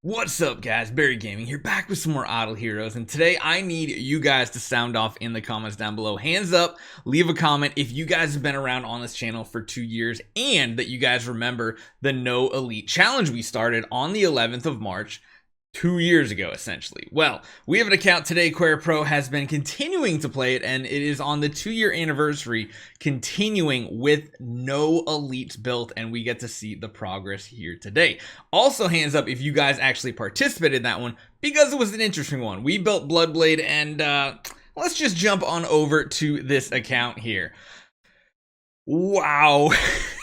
What's up, guys? Barry Gaming here, back with some more Idle Heroes, and today I need you guys to sound off in the comments down below. Hands up, leave a comment if you guys have been around on this channel for 2 years and that you guys remember the No Elite Challenge we started on the 11th of March 2 years ago, essentially. Well, we have an account today. Quare Pro has been continuing to play it, and it is on the 2-year anniversary, continuing with no elites built, and we get to see the progress here today. Also, hands up if you guys actually participated in that one, because it was an interesting one. We built Bloodblade, and let's just jump on over to this account here. Wow.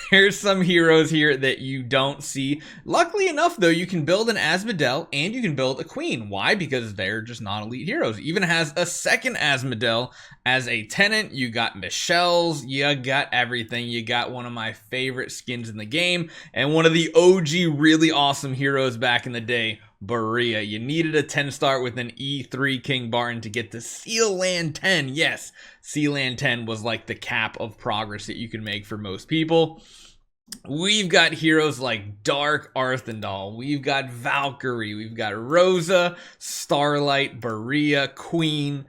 Here's some heroes here that you don't see. Luckily enough, though, you can build an Asmodel and you can build a Queen. Why? Because they're just not elite heroes. It even has a second Asmodel as a tenant. You got Michelle's. You got everything. You got one of my favorite skins in the game and one of the OG really awesome heroes back in the day, Berea. You needed a 10-star with an E3 King Barton to get to Seal Land 10. Yes, Seal Land 10 was like the cap of progress that you can make for most people. We've got heroes like Dark Arthendal, we've got Valkyrie, we've got Rosa, Starlight, Berea, Queen,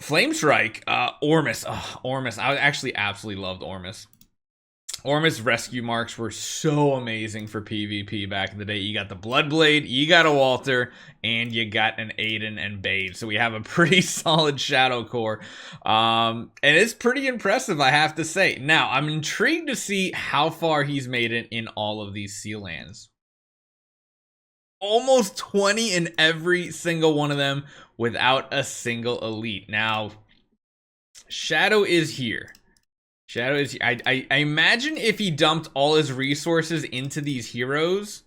Flamestrike, Ormus. Ormus, I actually absolutely loved Ormus. Ormus rescue marks were so amazing for PvP back in the day. You got the Bloodblade, you got a Walter, and you got an Aiden and Bade. So we have a pretty solid Shadow Core. And it's pretty impressive, I have to say. Now, I'm intrigued to see how far he's made it in all of these Seal Lands. Almost 20 in every single one of them without a single elite. Now, Shadow is here. Shadow is, I imagine if he dumped all his resources into these heroes,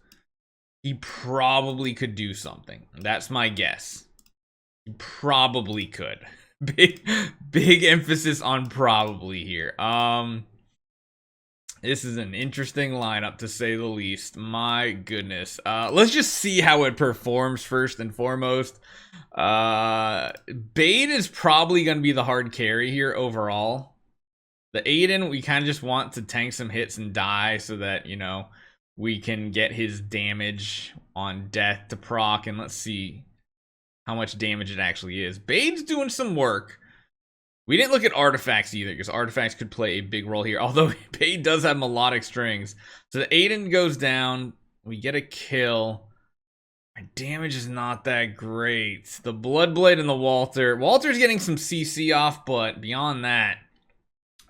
he probably could do something. That's my guess. He probably could. Big emphasis on probably here. This is an interesting lineup to say the least. My goodness. Let's just see how it performs first and foremost. Bade is probably going to be the hard carry here overall. The Aiden, we kind of just want to tank some hits and die so that, you know, we can get his damage on death to proc. And let's see how much damage it actually is. Bade's doing some work. We didn't look at artifacts either, because artifacts could play a big role here. Although Bade does have melodic strings. So the Aiden goes down. We get a kill. My damage is not that great. The Bloodblade and the Walter. Walter's getting some CC off, but beyond that,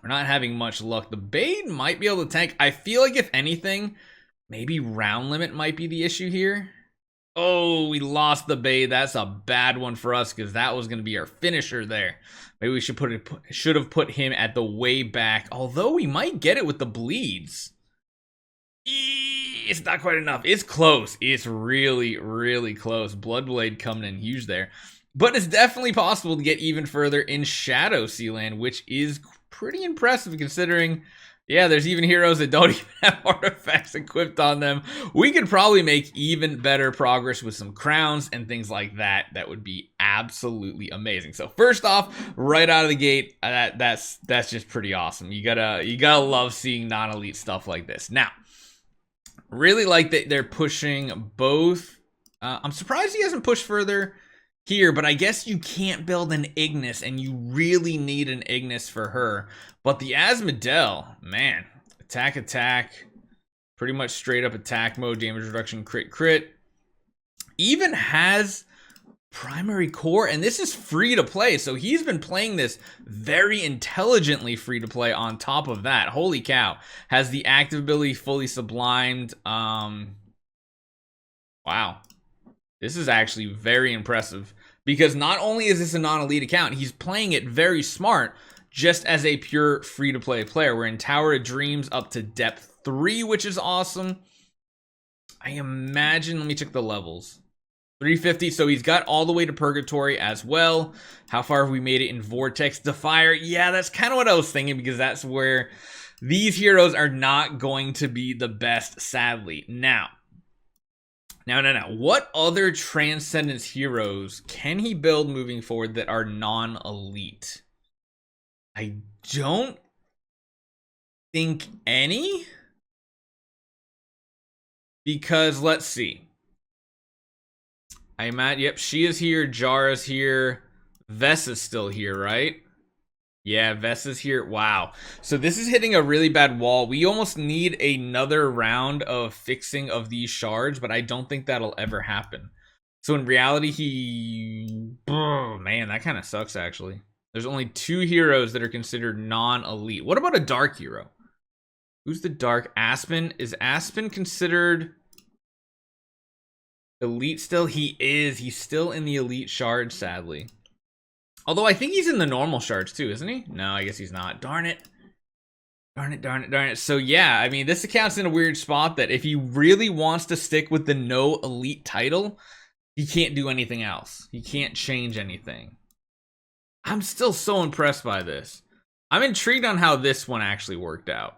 we're not having much luck. The Bade might be able to tank. I feel like if anything, maybe round limit might be the issue here. Oh, we lost the Bade. That's a bad one for us because that was going to be our finisher there. Maybe we should have put him at the way back. Although we might get it with the bleeds. It's not quite enough. It's close. It's really, really close. Bloodblade coming in huge there. But it's definitely possible to get even further in Shadow Sealand, which is pretty impressive considering, yeah, there's even heroes that don't even have artifacts equipped on them. We could probably make even better progress with some crowns and things like that. That would be absolutely amazing. So first off, right out of the gate, that's just pretty awesome. You gotta love seeing non-elite stuff like this. Now, really like that they're pushing both. I'm surprised he hasn't pushed further here, but I guess you can't build an Ignis, and you really need an Ignis for her. But the Asmodel, man, attack, pretty much straight up attack mode, damage reduction, crit. Even has primary core, and this is free to play, so he's been playing this very intelligently free to play on top of that. Holy cow. Has the active ability fully sublimed. Wow. This is actually very impressive because not only is this a non-elite account, he's playing it very smart just as a pure free-to-play player. We're in Tower of Dreams up to depth 3, which is awesome. I imagine, let me check the levels. 350, so he's got all the way to Purgatory as well. How far have we made it in Vortex Defier? Yeah, that's kind of what I was thinking because that's where these heroes are not going to be the best, sadly. Now, what other Transcendence heroes can he build moving forward that are non-elite? I don't think any. Because, let's see. I'm at, yep, she is here, Jara's here, Vessa's still here, right? Yeah, Vessa's here. Wow. So this is hitting a really bad wall. We almost need another round of fixing of these shards, but I don't think that'll ever happen. So in reality, oh, man, that kind of sucks, actually. There's only 2 heroes that are considered non-elite. What about a dark hero? Who's the dark? Aspen? Is Aspen considered elite still? He is. He's still in the elite shard, sadly. Although I think he's in the normal shards too, isn't he? No, I guess he's not. Darn it. Darn it, darn it, darn it. So yeah, I mean, this account's in a weird spot that if he really wants to stick with the no elite title, he can't do anything else. He can't change anything. I'm still so impressed by this. I'm intrigued on how this one actually worked out.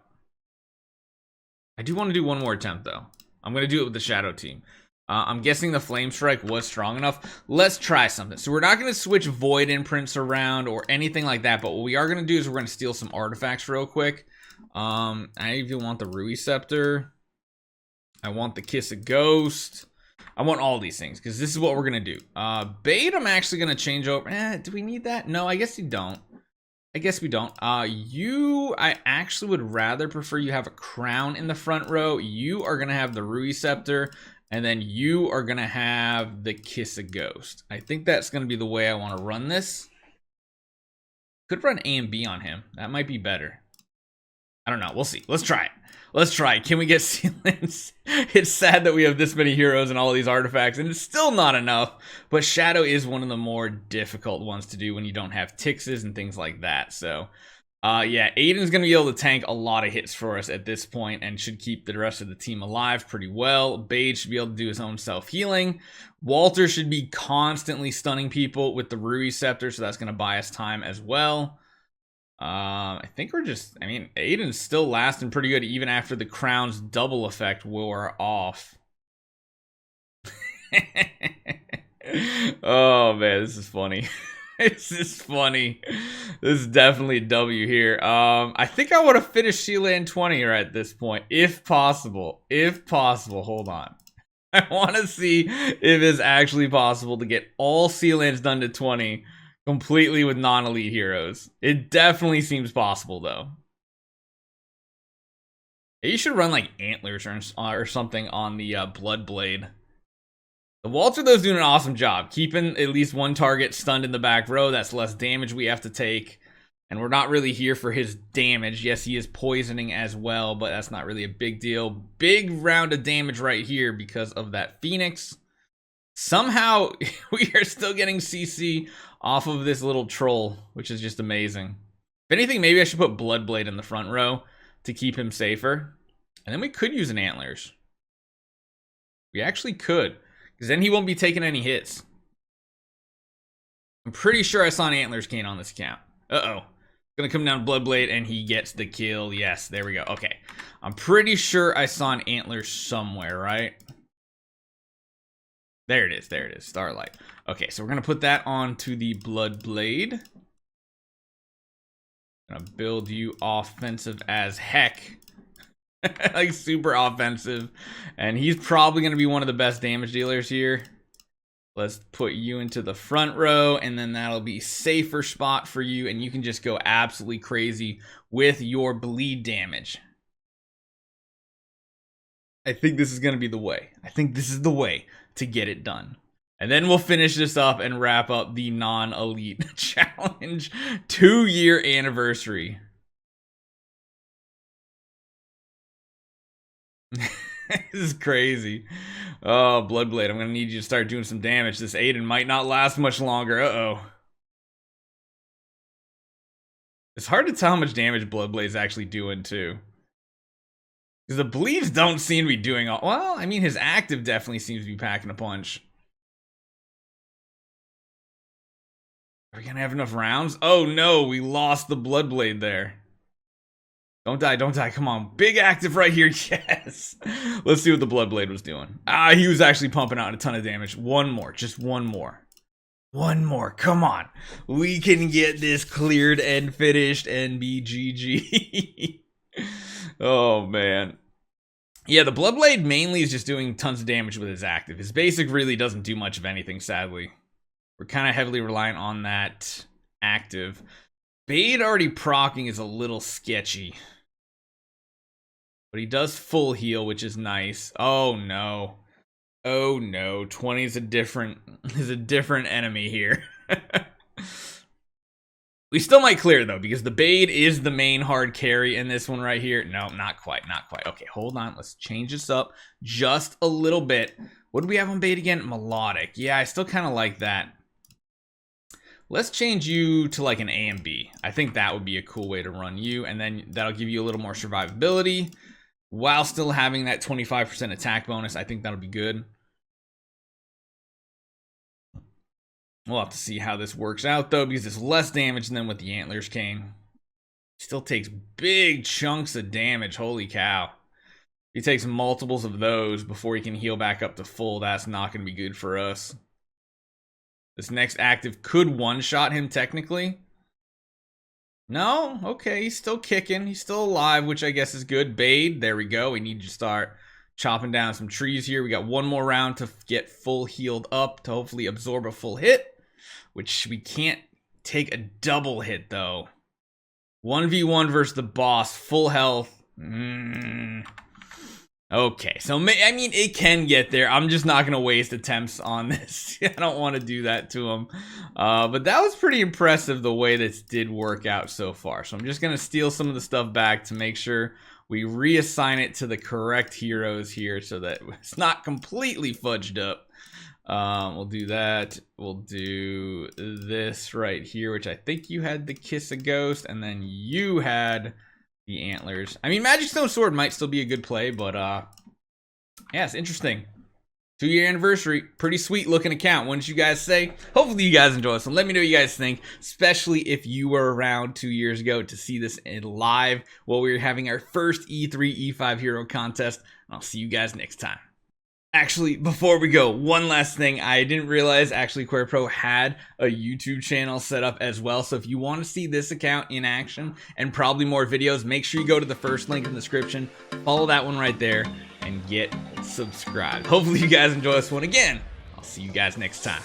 I do want to do one more attempt though. I'm going to do it with the Shadow team. I'm guessing the Flame Strike was strong enough. Let's try something. So we're not going to switch Void Imprints around or anything like that, but what we are going to do is we're going to steal some artifacts real quick. I even want the Rui Scepter. I want the Kiss of Ghost. I want all these things because this is what we're going to do. Bait, I'm actually going to change over. Do we need that? No, I guess you don't. I guess we don't. I actually would rather prefer you have a crown in the front row. You are going to have the Rui Scepter. And then you are going to have the Kiss of Ghost. I think that's going to be the way I want to run this. Could run A and B on him. That might be better. I don't know. We'll see. Let's try it. Let's try it. Can we get sealants? It's sad that we have this many heroes and all of these artifacts, and it's still not enough. But Shadow is one of the more difficult ones to do when you don't have Tixes and things like that. So, yeah, Aiden's going to be able to tank a lot of hits for us at this point and should keep the rest of the team alive pretty well. Bade should be able to do his own self-healing. Walter should be constantly stunning people with the Rui Scepter, so that's going to buy us time as well. I think we're just, I mean, Aiden's still lasting pretty good even after the crown's double effect wore off. Oh, man, this is funny. This is funny. This is definitely a W here. I think I want to finish Sheila in 20 right at this point, if possible. If possible, hold on. I want to see if it's actually possible to get all Sealands done to 20 completely with non-elite heroes. It definitely seems possible, though. You should run like antlers or something on the Blood Blade. The Walter, though, is doing an awesome job. Keeping at least one target stunned in the back row. That's less damage we have to take. And we're not really here for his damage. Yes, he is poisoning as well, but that's not really a big deal. Big round of damage right here because of that Phoenix. Somehow, we are still getting CC off of this little troll, which is just amazing. If anything, maybe I should put Bloodblade in the front row to keep him safer. And then we could use an Antlers. We actually could. Because then he won't be taking any hits. I'm pretty sure I saw an Antlers cane on this account. Uh-oh. Gonna come down Bloodblade and he gets the kill. Yes, there we go. Okay. I'm pretty sure I saw an Antlers somewhere, right? There it is. There it is. Starlight. Okay, so we're gonna put that onto the Bloodblade. Gonna build you offensive as heck. Like super offensive. And he's probably going to be one of the best damage dealers here. Let's put you into the front row, and then that'll be safer spot for you, and you can just go absolutely crazy with your bleed damage. I think this is going to be the way. I think this is the way to get it done. And then we'll finish this up and wrap up the non-elite challenge 2-year anniversary. This is crazy. Oh, Bloodblade, I'm gonna need you to start doing some damage. This Aiden might not last much longer. Uh-oh. It's hard to tell how much damage Bloodblade's actually doing, too. Because the bleeds don't seem to be doing all... Well, I mean, his active definitely seems to be packing a punch. Are we gonna have enough rounds? Oh, no, we lost the Bloodblade there. Don't die, don't die, come on. Big active right here, yes. Let's see what the Bloodblade was doing. He was actually pumping out a ton of damage. One more, just one more. One more, come on. We can get this cleared and finished and be GG. Oh, man. Yeah, the Bloodblade mainly is just doing tons of damage with his active. His basic really doesn't do much of anything, sadly. We're kind of heavily reliant on that active. Bade already proccing is a little sketchy. But he does full heal, which is nice. Oh no. Oh no. 20 is a different enemy here. We still might clear though, because the Bade is the main hard carry in this one right here. No, not quite, not quite. Okay, hold on. Let's change this up just a little bit. What do we have on Bade again? Melodic. Yeah, I still kind of like that. Let's change you to like an A and B. I think that would be a cool way to run you, and then that'll give you a little more survivability while still having that 25% attack bonus. I think that'll be good. We'll have to see how this works out though, because it's less damage than what the Antlers came. Still takes big chunks of damage. Holy cow. He takes multiples of those before he can heal back up to full. That's not going to be good for us. This next active could one-shot him technically. No? Okay, he's still kicking. He's still alive, which I guess is good. Bade, there we go. We need to start chopping down some trees here. We got one more round to get full healed up to hopefully absorb a full hit, which we can't take a double hit though. 1v1 versus the boss, full health. Okay, so I mean, it can get there. I'm just not going to waste attempts on this. I don't want to do that to him. But that was pretty impressive the way this did work out so far. So I'm just going to steal some of the stuff back to make sure we reassign it to the correct heroes here so that it's not completely fudged up. We'll do that. We'll do this right here, which I think you had the Kiss a Ghost, and then you had the Antlers. I mean, Magic Stone Sword might still be a good play, but yeah, it's interesting. 2-year anniversary, pretty sweet looking account, wouldn't you guys say? Hopefully you guys enjoy this one. Let me know what you guys think, especially if you were around 2 years ago to see this in live while we were having our first E3 E5 hero contest. I'll see you guys next time. Actually, before we go, one last thing. I didn't realize actually QueryPro had a YouTube channel set up as well. So if you want to see this account in action and probably more videos, make sure you go to the first link in the description, follow that one right there, and get subscribed. Hopefully you guys enjoy this one again. I'll see you guys next time.